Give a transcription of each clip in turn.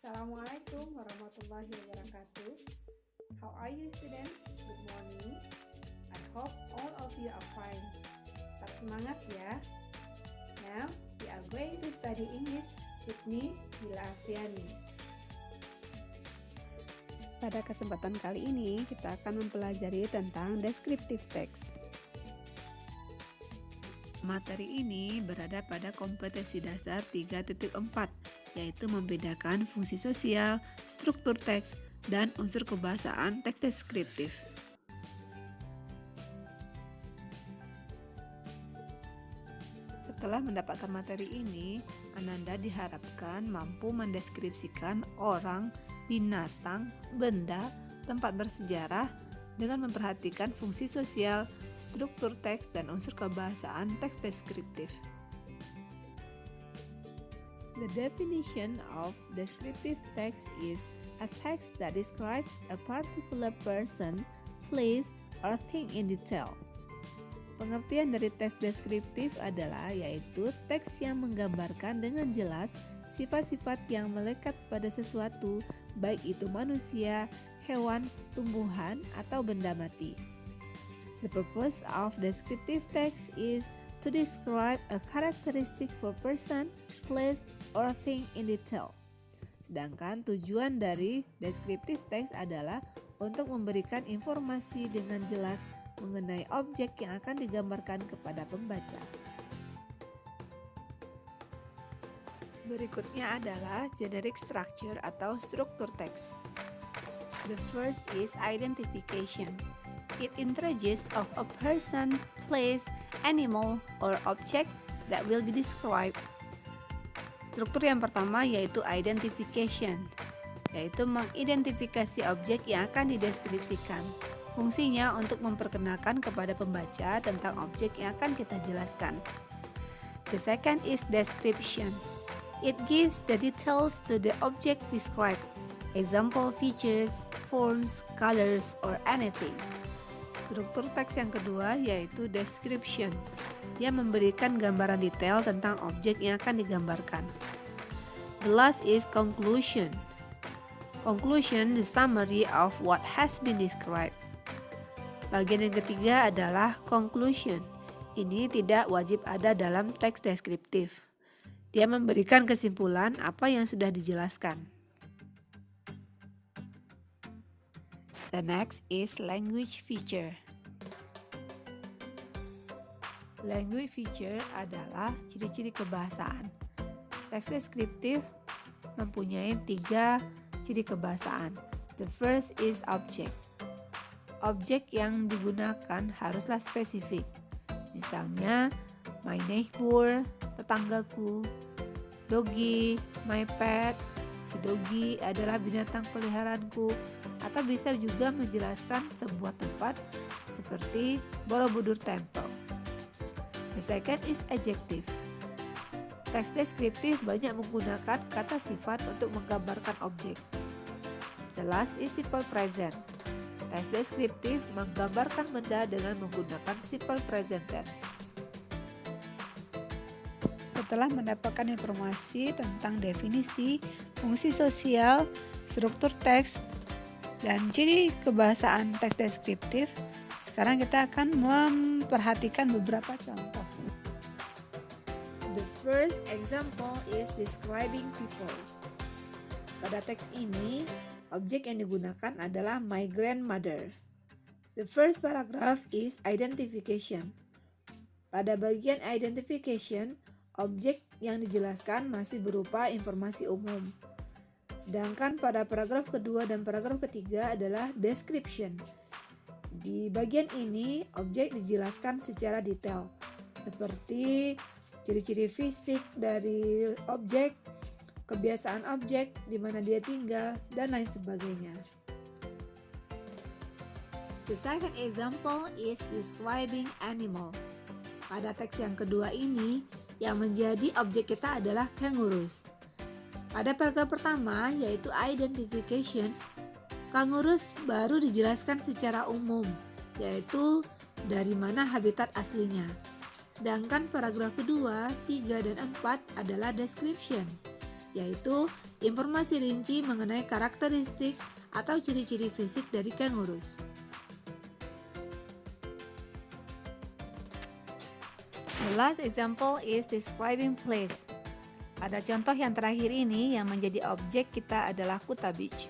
Assalamualaikum warahmatullahi wabarakatuh. How are you students? Good morning. I hope all of you are fine. Tetap semangat ya. Now we are going to study English with me, Mila Afriani. Pada kesempatan kali ini kita akan mempelajari tentang descriptive text. Materi ini berada pada kompetensi dasar 3.4, yaitu membedakan fungsi sosial, struktur teks, dan unsur kebahasaan teks deskriptif. Setelah mendapatkan materi ini, Ananda diharapkan mampu mendeskripsikan orang, binatang, benda, tempat bersejarah dengan memperhatikan fungsi sosial, struktur teks, dan unsur kebahasaan teks deskriptif. The definition of descriptive text is a text that describes a particular person, place, or thing in detail. Pengertian dari teks deskriptif adalah yaitu teks yang menggambarkan dengan jelas sifat-sifat yang melekat pada sesuatu, baik itu manusia, hewan, tumbuhan, atau benda mati. The purpose of descriptive text is to describe a characteristic for person, place, or thing in detail. Sedangkan tujuan dari descriptive text adalah untuk memberikan informasi dengan jelas mengenai objek yang akan digambarkan kepada pembaca. Berikutnya adalah generic structure atau struktur teks. The first is identification. It introduces of a person, place, animal, or object that will be described. Struktur yang pertama yaitu identification, yaitu mengidentifikasi objek yang akan dideskripsikan. Fungsinya untuk memperkenalkan kepada pembaca tentang objek yang akan kita jelaskan. The second is description. It gives the details to the object described, example features, forms, colors, or anything. Struktur teks yang kedua yaitu description. Dia memberikan gambaran detail tentang objek yang akan digambarkan. The last is conclusion. Conclusion, the summary of what has been described. Bagian yang ketiga adalah conclusion. Ini tidak wajib ada dalam teks deskriptif. Dia memberikan kesimpulan apa yang sudah dijelaskan. The next is language feature. Language feature adalah ciri-ciri kebahasaan. Teks deskriptif mempunyai 3 ciri kebahasaan. The first is object. Objek yang digunakan haruslah spesifik. Misalnya, my neighbor, tetanggaku, doggy, my pet, si doggy adalah binatang peliharaanku, atau bisa juga menjelaskan sebuah tempat seperti Borobudur Temple. The second is adjective. Teks deskriptif banyak menggunakan kata sifat untuk menggambarkan objek. The last is simple present. Teks deskriptif menggambarkan benda dengan menggunakan simple present tense. Setelah mendapatkan informasi tentang definisi, fungsi sosial, struktur teks, dan ciri kebahasaan teks deskriptif, sekarang kita akan memperhatikan beberapa contoh. The first example is describing people. Pada teks ini, objek yang digunakan adalah my grandmother. The first paragraph is identification. Pada bagian identification, objek yang dijelaskan masih berupa informasi umum. Sedangkan pada paragraf kedua dan paragraf ketiga adalah description. Di bagian ini, objek dijelaskan secara detail, seperti ciri-ciri fisik dari objek, kebiasaan objek, di mana dia tinggal, dan lain sebagainya. The second example is describing animal. Pada teks yang kedua ini, yang menjadi objek kita adalah kangaroos. Pada paragraf pertama, yaitu identification, kangaroos baru dijelaskan secara umum, yaitu dari mana habitat aslinya. Sedangkan paragraf kedua, 3, dan 4 adalah description. yaitu informasi rinci mengenai karakteristik atau ciri-ciri fisik dari kangurus. The last example is describing place. Pada contoh yang terakhir ini, yang menjadi objek kita adalah Kuta Beach.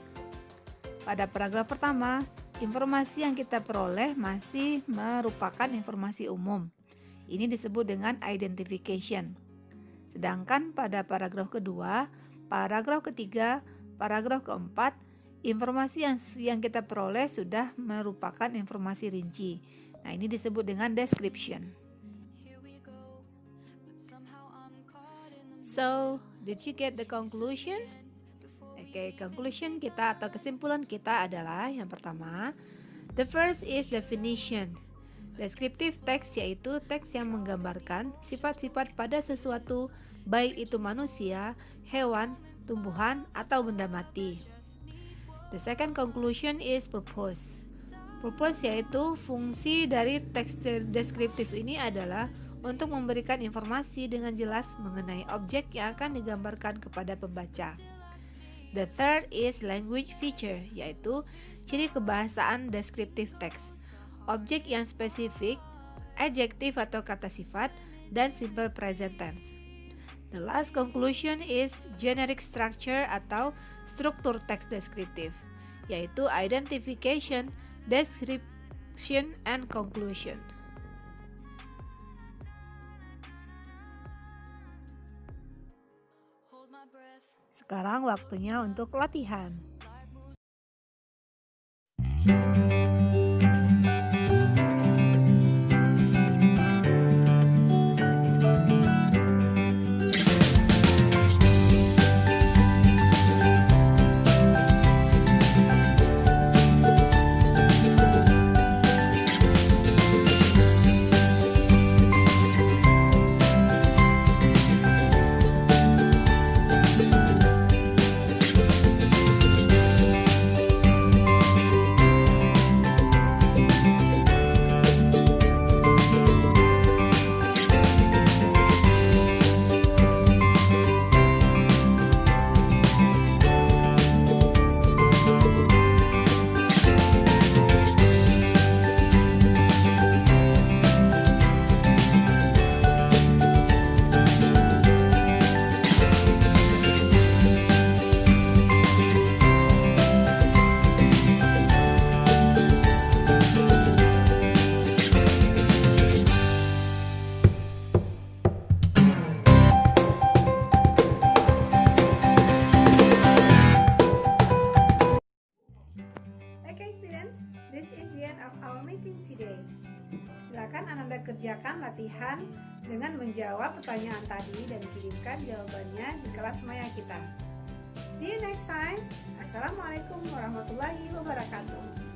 Pada paragraf pertama, informasi yang kita peroleh masih merupakan informasi umum. Ini disebut dengan identification. Sedangkan pada paragraf kedua, paragraf ketiga, paragraf keempat, informasi yang kita peroleh sudah merupakan informasi rinci. Nah, ini disebut dengan description. So, did you get the conclusion? Okay, conclusion kita atau kesimpulan kita adalah yang pertama, the first is definition. Descriptive text yaitu teks yang menggambarkan sifat-sifat pada sesuatu, baik itu manusia, hewan, tumbuhan, atau benda mati. The second conclusion is purpose. Purpose yaitu fungsi dari teks deskriptif ini adalah untuk memberikan informasi dengan jelas mengenai objek yang akan digambarkan kepada pembaca. The third is language feature, yaitu ciri kebahasaan deskriptif teks. Objek yang spesifik, adjektif atau kata sifat, dan simple present tense. The last conclusion is generic structure atau struktur teks deskriptif, yaitu identification, description, and conclusion. Sekarang waktunya untuk latihan. This is the end of our meeting today. Silakan Ananda kerjakan latihan dengan menjawab pertanyaan tadi dan kirimkan jawabannya di kelas maya kita. See you next time. Assalamualaikum warahmatullahi wabarakatuh.